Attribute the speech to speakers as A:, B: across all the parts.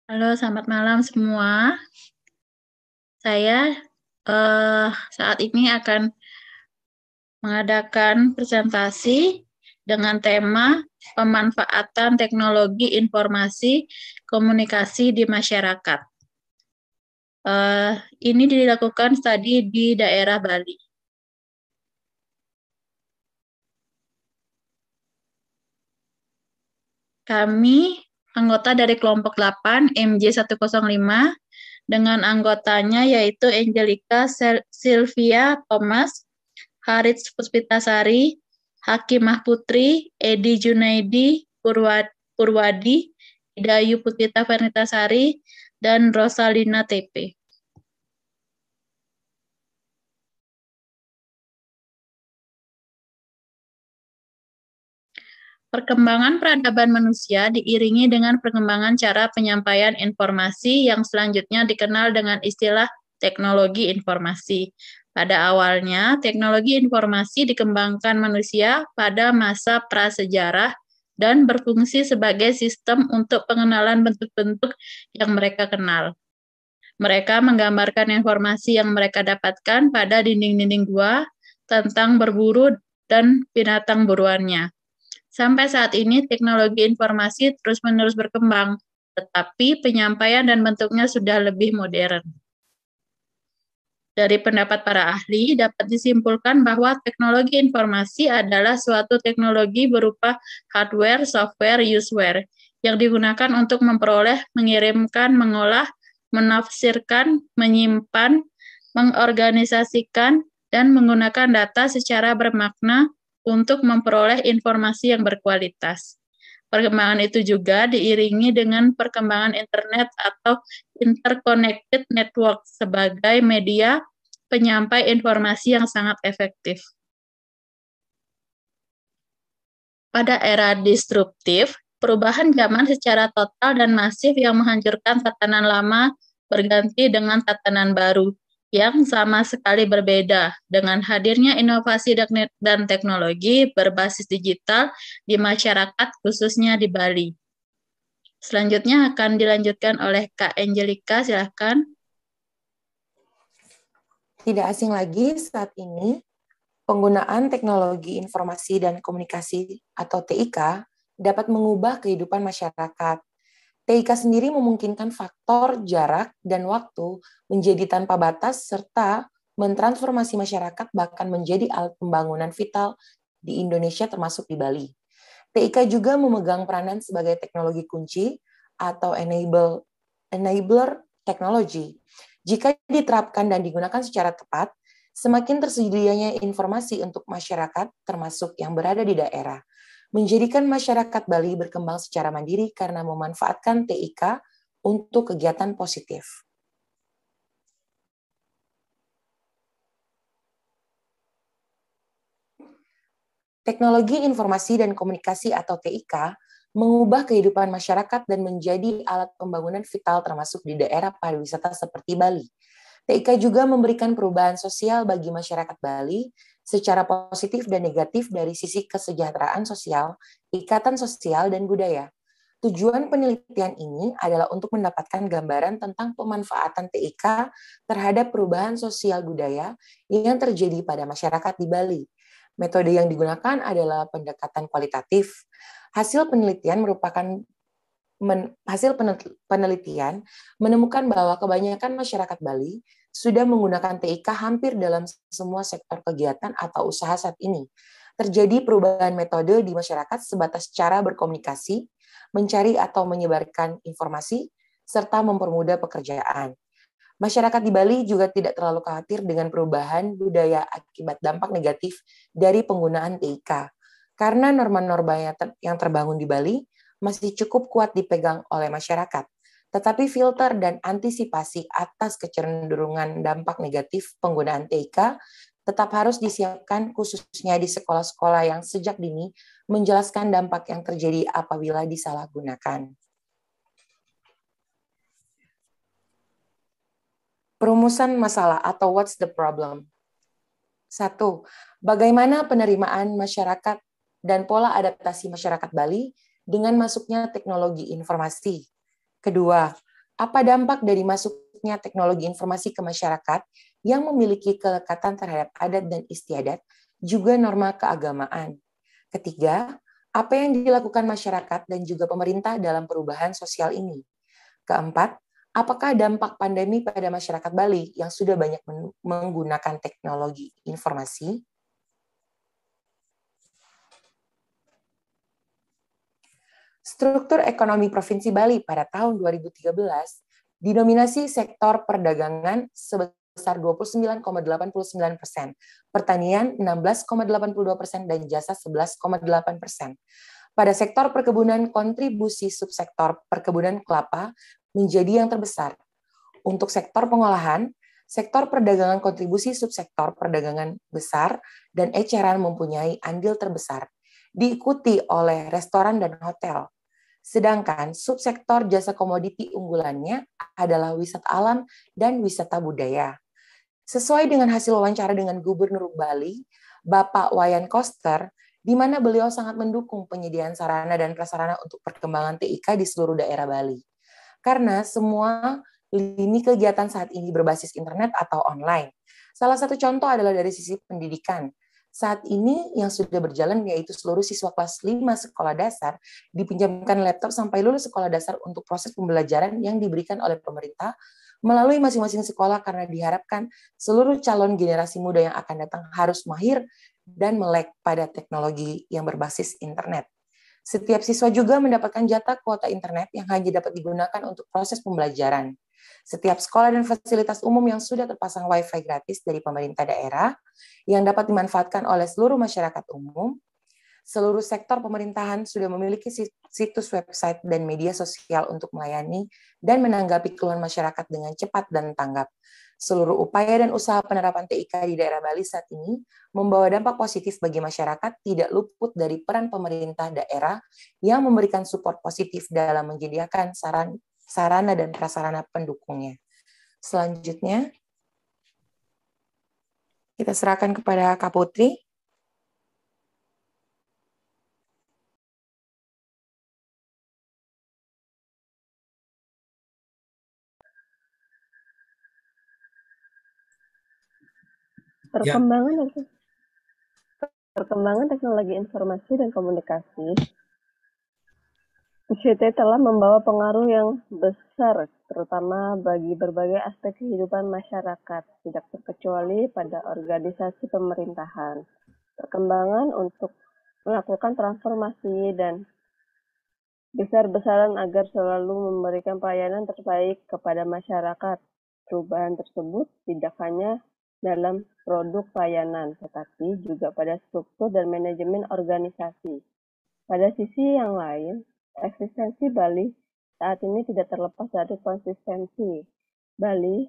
A: Halo, selamat malam semua. Saya saat ini akan mengadakan presentasi dengan tema pemanfaatan teknologi informasi komunikasi di masyarakat. Ini dilakukan studi di daerah Bali. Kami anggota dari kelompok 8 MJ105 dengan anggotanya yaitu Angelica Sylvia Thomas, Harits Puspitasari, Hakimah Putri, Edi Junaidi Purwadi, Hidayu Putita Vernitasari, dan Rosalina TP. Perkembangan peradaban manusia diiringi dengan perkembangan cara penyampaian informasi yang selanjutnya dikenal dengan istilah teknologi informasi. Pada awalnya, teknologi informasi dikembangkan manusia pada masa prasejarah dan berfungsi sebagai sistem untuk pengenalan bentuk-bentuk yang mereka kenal. Mereka menggambarkan informasi yang mereka dapatkan pada dinding-dinding gua tentang berburu dan binatang buruannya. Sampai saat ini, teknologi informasi terus-menerus berkembang, tetapi penyampaian dan bentuknya sudah lebih modern. Dari pendapat para ahli, dapat disimpulkan bahwa teknologi informasi adalah suatu teknologi berupa hardware, software, useware, yang digunakan untuk memperoleh, mengirimkan, mengolah, menafsirkan, menyimpan, mengorganisasikan, dan menggunakan data secara bermakna untuk memperoleh informasi yang berkualitas. Perkembangan itu juga diiringi dengan perkembangan internet atau interconnected network sebagai media penyampai informasi yang sangat efektif. Pada era disruptif, perubahan zaman secara total dan masif yang menghancurkan tatanan lama berganti dengan tatanan baru yang sama sekali berbeda dengan hadirnya inovasi dan teknologi berbasis digital di masyarakat khususnya di Bali. Selanjutnya akan dilanjutkan oleh Kak Angelica, silahkan.
B: Tidak asing lagi saat ini, penggunaan teknologi informasi dan komunikasi atau TIK dapat mengubah kehidupan masyarakat. TIK sendiri memungkinkan faktor jarak dan waktu menjadi tanpa batas serta mentransformasi masyarakat bahkan menjadi alat pembangunan vital di Indonesia termasuk di Bali. TIK juga memegang peranan sebagai teknologi kunci atau enabler teknologi. Jika diterapkan dan digunakan secara tepat, semakin tersedianya informasi untuk masyarakat, termasuk yang berada di daerah, menjadikan masyarakat Bali berkembang secara mandiri karena memanfaatkan TIK untuk kegiatan positif. Teknologi informasi dan komunikasi atau TIK mengubah kehidupan masyarakat dan menjadi alat pembangunan vital termasuk di daerah pariwisata seperti Bali. TIK juga memberikan perubahan sosial bagi masyarakat Bali secara positif dan negatif dari sisi kesejahteraan sosial, ikatan sosial, dan budaya. Tujuan penelitian ini adalah untuk mendapatkan gambaran tentang pemanfaatan TIK terhadap perubahan sosial budaya yang terjadi pada masyarakat di Bali. Metode yang digunakan adalah pendekatan kualitatif. Hasil penelitian menemukan bahwa kebanyakan masyarakat Bali sudah menggunakan TIK hampir dalam semua sektor kegiatan atau usaha saat ini. Terjadi perubahan metode di masyarakat sebatas cara berkomunikasi, mencari atau menyebarkan informasi, serta mempermudah pekerjaan. Masyarakat di Bali juga tidak terlalu khawatir dengan perubahan budaya akibat dampak negatif dari penggunaan TIK. Karena norma-norma yang terbangun di Bali masih cukup kuat dipegang oleh masyarakat. Tetapi filter dan antisipasi atas kecenderungan dampak negatif penggunaan TIK tetap harus disiapkan khususnya di sekolah-sekolah yang sejak dini menjelaskan dampak yang terjadi apabila disalahgunakan. Perumusan masalah atau what's the problem? 1. Bagaimana penerimaan masyarakat dan pola adaptasi masyarakat Bali dengan masuknya teknologi informasi? Kedua, Apa dampak dari masuknya teknologi informasi ke masyarakat yang memiliki kelekatan terhadap adat dan istiadat, juga norma keagamaan? Ketiga, apa yang dilakukan masyarakat dan juga pemerintah dalam perubahan sosial ini? Keempat, apakah dampak pandemi pada masyarakat Bali yang sudah banyak menggunakan teknologi informasi? Struktur ekonomi Provinsi Bali pada tahun 2013 didominasi sektor perdagangan sebesar 29,89%, pertanian 16,82%, dan jasa 11,8%. Pada sektor perkebunan, kontribusi subsektor perkebunan kelapa menjadi yang terbesar. Untuk sektor pengolahan, sektor perdagangan kontribusi subsektor perdagangan besar dan eceran mempunyai andil terbesar, diikuti oleh restoran dan hotel. Sedangkan subsektor jasa komoditi unggulannya adalah wisata alam dan wisata budaya. Sesuai dengan hasil wawancara dengan Gubernur Bali, Bapak Wayan Koster, di mana beliau sangat mendukung penyediaan sarana dan prasarana untuk perkembangan TIK di seluruh daerah Bali. Karena semua lini kegiatan saat ini berbasis internet atau online. Salah satu contoh adalah dari sisi pendidikan. Saat ini yang sudah berjalan yaitu seluruh siswa kelas 5 sekolah dasar dipinjamkan laptop sampai lulus sekolah dasar untuk proses pembelajaran yang diberikan oleh pemerintah melalui masing-masing sekolah, karena diharapkan seluruh calon generasi muda yang akan datang harus mahir dan melek pada teknologi yang berbasis internet. Setiap siswa juga mendapatkan jatah kuota internet yang hanya dapat digunakan untuk proses pembelajaran. Setiap sekolah dan fasilitas umum yang sudah terpasang Wi-Fi gratis dari pemerintah daerah yang dapat dimanfaatkan oleh seluruh masyarakat umum. Seluruh sektor pemerintahan sudah memiliki situs website dan media sosial untuk melayani dan menanggapi keluhan masyarakat dengan cepat dan tanggap. Seluruh upaya dan usaha penerapan TIK di daerah Bali saat ini membawa dampak positif bagi masyarakat, tidak luput dari peran pemerintah daerah yang memberikan support positif dalam menyediakan sarana dan prasarana pendukungnya. Selanjutnya, kita serahkan kepada Kak Putri.
C: Perkembangan teknologi informasi dan komunikasi ICT telah membawa pengaruh yang besar, terutama bagi berbagai aspek kehidupan masyarakat, tidak terkecuali pada organisasi pemerintahan. Perkembangan untuk melakukan transformasi dan besar-besaran agar selalu memberikan pelayanan terbaik kepada masyarakat. Perubahan tersebut tidak hanya dalam produk pelayanan, tetapi juga pada struktur dan manajemen organisasi. Pada sisi yang lain, eksistensi Bali saat ini tidak terlepas dari konsistensi Bali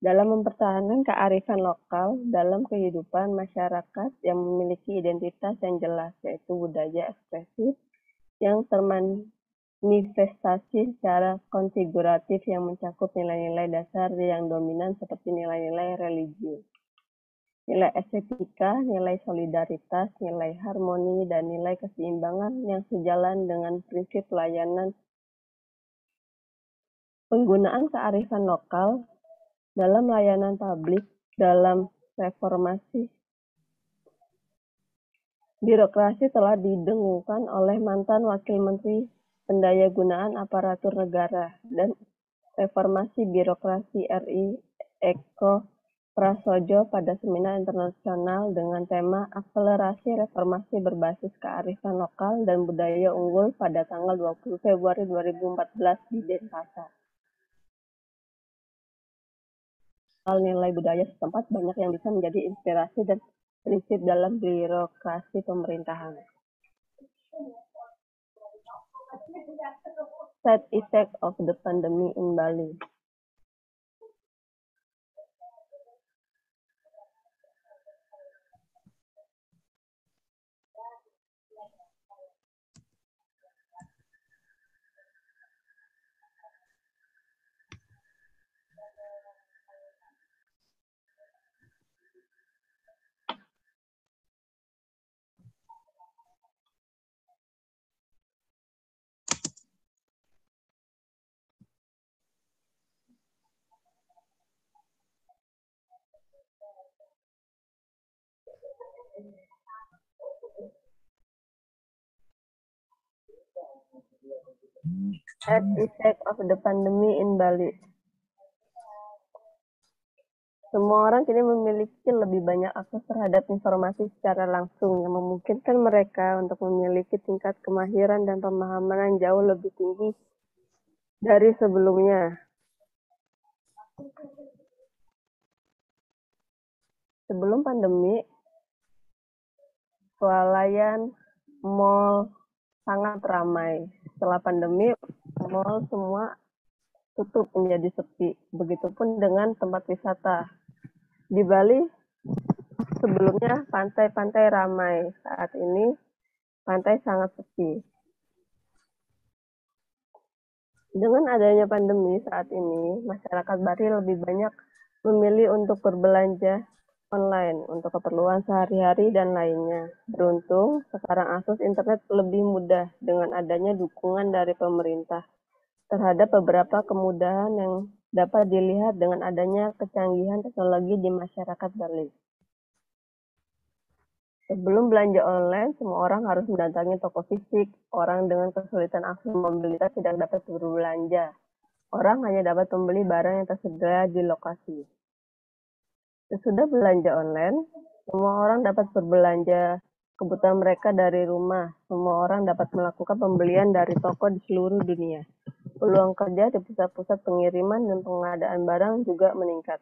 C: dalam mempertahankan kearifan lokal dalam kehidupan masyarakat yang memiliki identitas yang jelas, yaitu budaya ekspresif yang termanifestasi secara konfiguratif yang mencakup nilai-nilai dasar yang dominan seperti nilai-nilai religius, nilai estetika, nilai solidaritas, nilai harmoni, dan nilai keseimbangan yang sejalan dengan prinsip pelayanan. Penggunaan kearifan lokal dalam layanan publik dalam reformasi birokrasi telah didengungkan oleh mantan Wakil Menteri Pendayagunaan Aparatur Negara dan Reformasi Birokrasi RI Eko Prasojo pada seminar internasional dengan tema Akselerasi Reformasi Berbasis Kearifan Lokal dan Budaya Unggul pada tanggal 20 Februari 2014 di Denpasar. Nilai budaya setempat banyak yang bisa menjadi inspirasi dan prinsip dalam birokrasi pemerintahan. Side effect of the pandemic in Bali. Effect of the pandemic in Bali. Semua orang kini memiliki lebih banyak akses terhadap informasi secara langsung yang memungkinkan mereka untuk memiliki tingkat kemahiran dan pemahaman yang jauh lebih tinggi dari sebelumnya. Sebelum pandemi, swalayan, mal sangat ramai. Setelah pandemi, mal semua tutup menjadi sepi. Begitupun dengan tempat wisata. Di Bali, sebelumnya pantai-pantai ramai. Saat ini, pantai sangat sepi. Dengan adanya pandemi saat ini, masyarakat Bali lebih banyak memilih untuk berbelanja online untuk keperluan sehari-hari dan lainnya. Beruntung, sekarang akses internet lebih mudah dengan adanya dukungan dari pemerintah terhadap beberapa kemudahan yang dapat dilihat dengan adanya kecanggihan teknologi di masyarakat Bali. Sebelum belanja online, semua orang harus mendatangi toko fisik. Orang dengan kesulitan akses mobilitas tidak dapat berbelanja. Orang hanya dapat membeli barang yang tersedia di lokasi. Sesudah belanja online, semua orang dapat berbelanja kebutuhan mereka dari rumah. Semua orang dapat melakukan pembelian dari toko di seluruh dunia. Peluang kerja di pusat-pusat pengiriman dan pengadaan barang juga meningkat.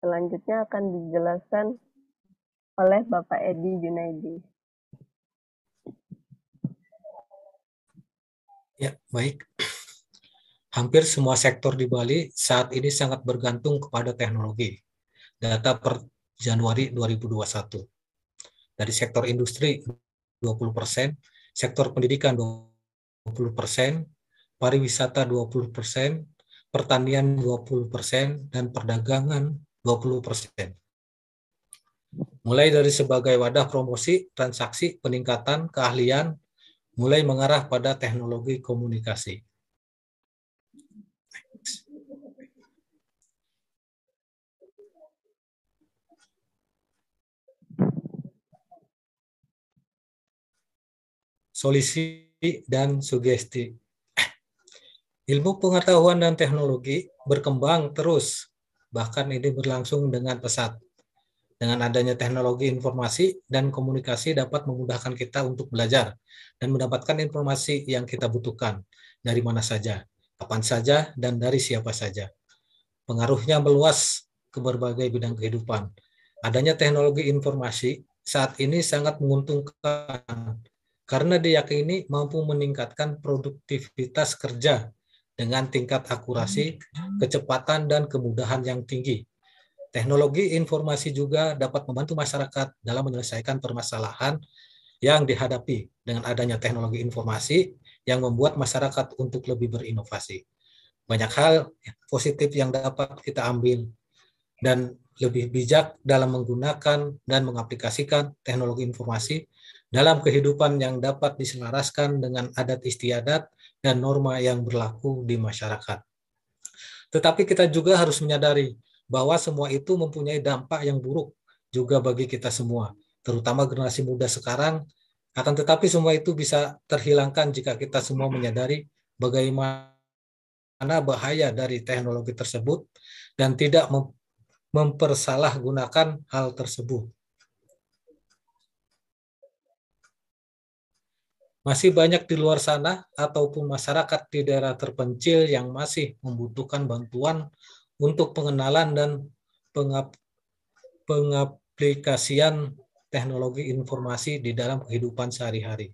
C: Selanjutnya akan dijelaskan oleh Bapak Edi Junaidi.
D: Ya, baik. Hampir semua sektor di Bali saat ini sangat bergantung kepada teknologi. Data per Januari 2021. Dari sektor industri 20%, sektor pendidikan 20%, pariwisata 20%, pertanian 20%, dan perdagangan 20%. Mulai dari sebagai wadah promosi, transaksi, peningkatan, keahlian, mulai mengarah pada teknologi komunikasi. Solusi dan sugesti. Ilmu pengetahuan dan teknologi berkembang terus, bahkan ini berlangsung dengan pesat. Dengan adanya teknologi informasi dan komunikasi dapat memudahkan kita untuk belajar dan mendapatkan informasi yang kita butuhkan dari mana saja, kapan saja, dan dari siapa saja. Pengaruhnya meluas ke berbagai bidang kehidupan. Adanya teknologi informasi saat ini sangat menguntungkan karena diyakini mampu meningkatkan produktivitas kerja dengan tingkat akurasi, kecepatan, dan kemudahan yang tinggi. Teknologi informasi juga dapat membantu masyarakat dalam menyelesaikan permasalahan yang dihadapi dengan adanya teknologi informasi yang membuat masyarakat untuk lebih berinovasi. Banyak hal positif yang dapat kita ambil dan lebih bijak dalam menggunakan dan mengaplikasikan teknologi informasi dalam kehidupan yang dapat diselaraskan dengan adat istiadat dan norma yang berlaku di masyarakat. Tetapi kita juga harus menyadari bahwa semua itu mempunyai dampak yang buruk juga bagi kita semua, terutama generasi muda sekarang. Akan tetapi semua itu bisa terhilangkan jika kita semua menyadari bagaimana bahaya dari teknologi tersebut dan tidak mempersalahgunakan hal tersebut. Masih banyak di luar sana ataupun masyarakat di daerah terpencil yang masih membutuhkan bantuan untuk pengenalan dan pengaplikasian teknologi informasi di dalam kehidupan sehari-hari.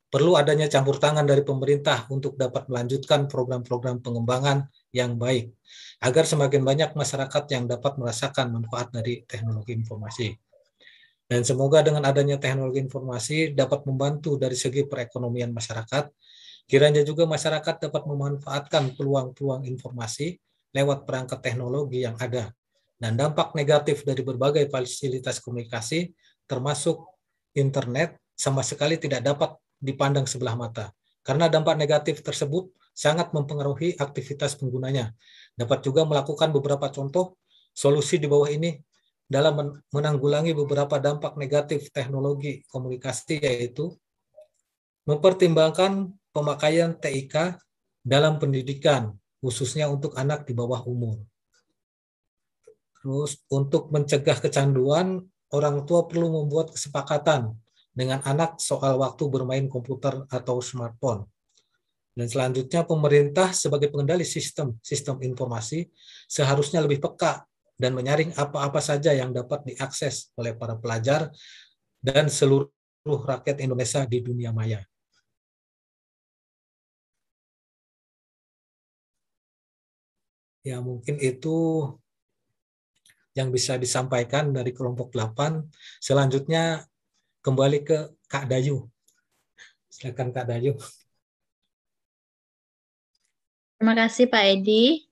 D: Perlu adanya campur tangan dari pemerintah untuk dapat melanjutkan program-program pengembangan yang baik, agar semakin banyak masyarakat yang dapat merasakan manfaat dari teknologi informasi. Dan semoga dengan adanya teknologi informasi dapat membantu dari segi perekonomian masyarakat, kiranya juga masyarakat dapat memanfaatkan peluang-peluang informasi lewat perangkat teknologi yang ada. Dan dampak negatif dari berbagai fasilitas komunikasi, termasuk internet, sama sekali tidak dapat dipandang sebelah mata. Karena dampak negatif tersebut sangat mempengaruhi aktivitas penggunanya. Dapat juga melakukan beberapa contoh solusi di bawah ini dalam menanggulangi beberapa dampak negatif teknologi komunikasi, yaitu mempertimbangkan pemakaian TIK dalam pendidikan, khususnya untuk anak di bawah umur. Terus untuk mencegah kecanduan, orang tua perlu membuat kesepakatan dengan anak soal waktu bermain komputer atau smartphone. Dan selanjutnya pemerintah sebagai pengendali sistem informasi seharusnya lebih peka dan menyaring apa-apa saja yang dapat diakses oleh para pelajar dan seluruh rakyat Indonesia di dunia maya. Ya, mungkin itu yang bisa disampaikan dari kelompok 8. Selanjutnya kembali ke Kak Dayu. Silakan Kak Dayu.
A: Terima kasih Pak Edi.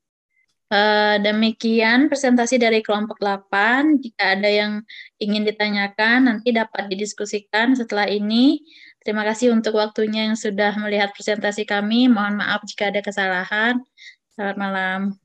A: Demikian presentasi dari kelompok 8. Jika ada yang ingin ditanyakan, nanti dapat didiskusikan setelah ini. Terima kasih untuk waktunya yang sudah melihat presentasi kami. Mohon maaf jika ada kesalahan. Selamat malam.